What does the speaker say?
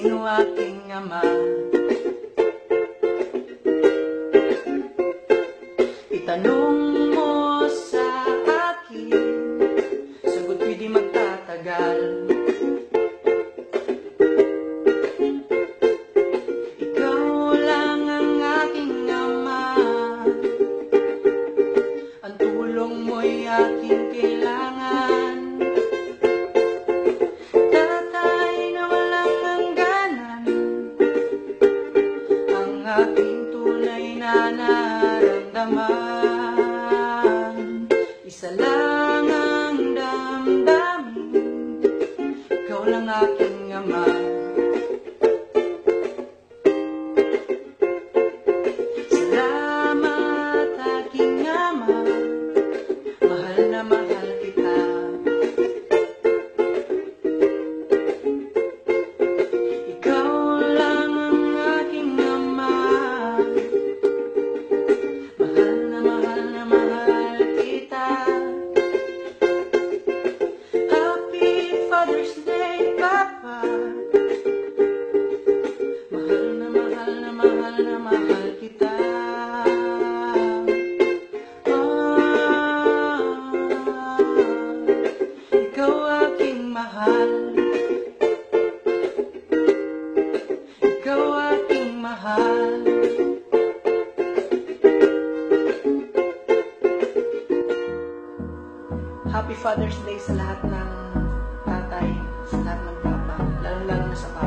Sino aking ama? Itanong mo sa akin, sagot ko'y di magtatagal. Ikaw lang ang aking ama, ang tulong mo'y aking kailangan. Tatay na walang hangganan, ang aking tunay na nararamdaman. Isa lang ang damdamin, ikaw lang aking ama. Salamat aking ama, mahal na mahal kita. Ikaw lang ang aking ama, mahal na mahal na mahal kita. Happy Father's Day, Papa. Mahal na mahal na mahal na mahal kita. Ikaw aking mahal, ikaw aking mahal. Happy Father's Day sa lahat ng tatay, sa lahat ng papa, lalo-lalo na sa papa.